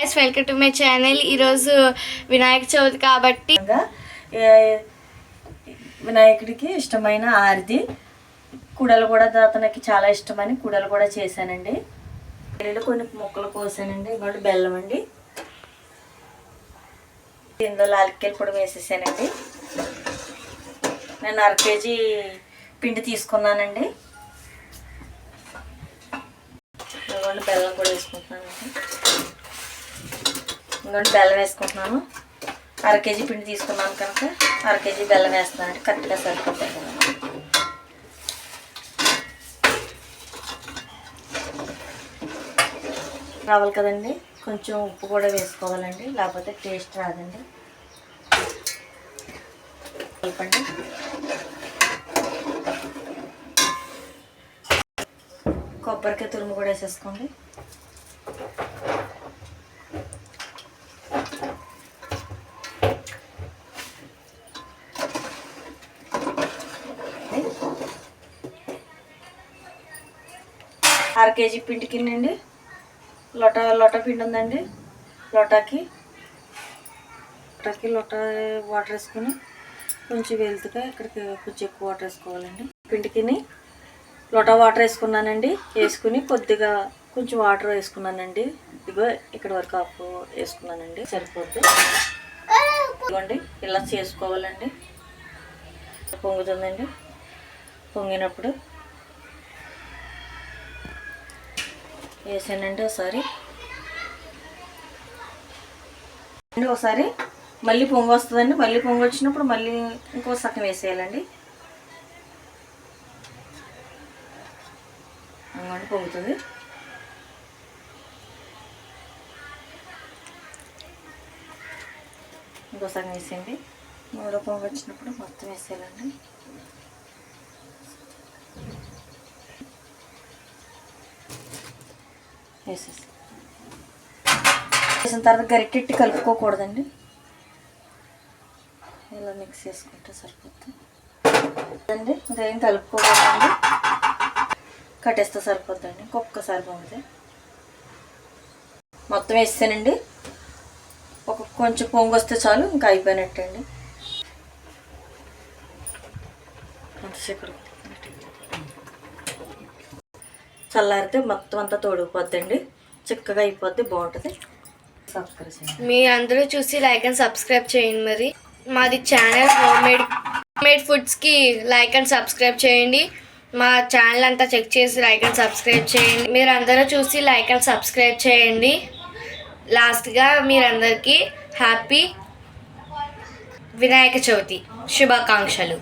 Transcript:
Guys, welcome to my channel. ఈరోజు వినాయక చవితి కాబట్టి వినాయకుడికి ఇష్టమైన ఆరిది కూడలు కూడా అతనికి చాలా ఇష్టమని కూడలు కూడా చేశానండి. కొన్ని ముక్కలు కోసానండి. ఇంకోటి బెల్లం అండి. ఇందులో లాలిక్కాయల పొడి వేసేసానండి. నేను 1/2 kg పిండి తీసుకున్నానండి. ఇంకోటి బెల్లం కూడా వేసుకుంటున్నానండి. ఇంకోటి బెల్లం వేసుకుంటున్నాను. 1/2 kg పిండి తీసుకున్నాను కనుక 1/2 kg బెల్లం వేస్తున్నానండి. కరెక్ట్గా సరిపోతాయి కదా. రావాలి కదండి. కొంచెం ఉప్పు కూడా వేసుకోవాలండి, లేకపోతే టేస్ట్ రాదండి. కలపండి. కొబ్బరికాయ తురుము కూడా వేసేసుకోండి. అర కేజీ పిండికి అండి లోటా పిండి ఉందండి. లోటాకి వాటర్ వేసుకుని కొంచెం వెళ్తుగా ఇక్కడికి కొంచెం ఎక్కువ వాటర్ వేసుకోవాలండి. పిండికి లోటా వాటర్ వేసుకున్నానండి. వేసుకుని కొద్దిగా కొంచెం వాటర్ వేసుకున్నానండి. ఇదిగో ఇక్కడ వరకు ఆపు వేసుకున్నానండి, సరిపోద్ది. ఇదిగోండి ఇలా చేసుకోవాలండి. పొంగుతుందండి. పొంగినప్పుడు వేసానండి. ఒకసారి మళ్ళీ పొంగు వస్తుందండి. మళ్ళీ పొంగు వచ్చినప్పుడు మళ్ళీ ఇంకో సగం వేసేయాలండి. అంగండి పొంగుతుంది. ఇంకో సగం వేసేయండి. మూడో పొంగు వచ్చినప్పుడు మొత్తం వేసేయాలండి. వేసేసి వేసిన తర్వాత గరిటెట్టి కలుపుకోకూడదండి. ఇలా మిక్స్ చేసుకుంటే సరిపోతుంది అండి. ఇంకేం కలుపుకోకూడదండి. కట్టేస్తే సరిపోద్దండి. ఇంకొకసారి పొంగితే మొత్తం వేసానండి. కొంచెం పొంగు వస్తే చాలు, ఇంకా అయిపోయినట్టండి. చల్లారితే మొత్తం అంతా తోడుకుపోద్దండి. చిక్కగా అయిపోద్ది, బాగుంటుంది. సబ్స్క్రైబ్ చేయండి. మీ అందరూ చూసి లైక్ అండ్ సబ్స్క్రైబ్ చేయండి. మరి మాది ఛానల్ హోమ్మేడ్ ఫుడ్స్కి లైక్ అండ్ సబ్స్క్రైబ్ చేయండి. మా ఛానల్ అంతా చెక్ చేసి లైక్ అండ్ సబ్స్క్రైబ్ చేయండి. మీరు అందరూ చూసి లైక్ అండ్ సబ్స్క్రైబ్ చేయండి. లాస్ట్గా మీరందరికీ హ్యాపీ వినాయక చవితి శుభాకాంక్షలు.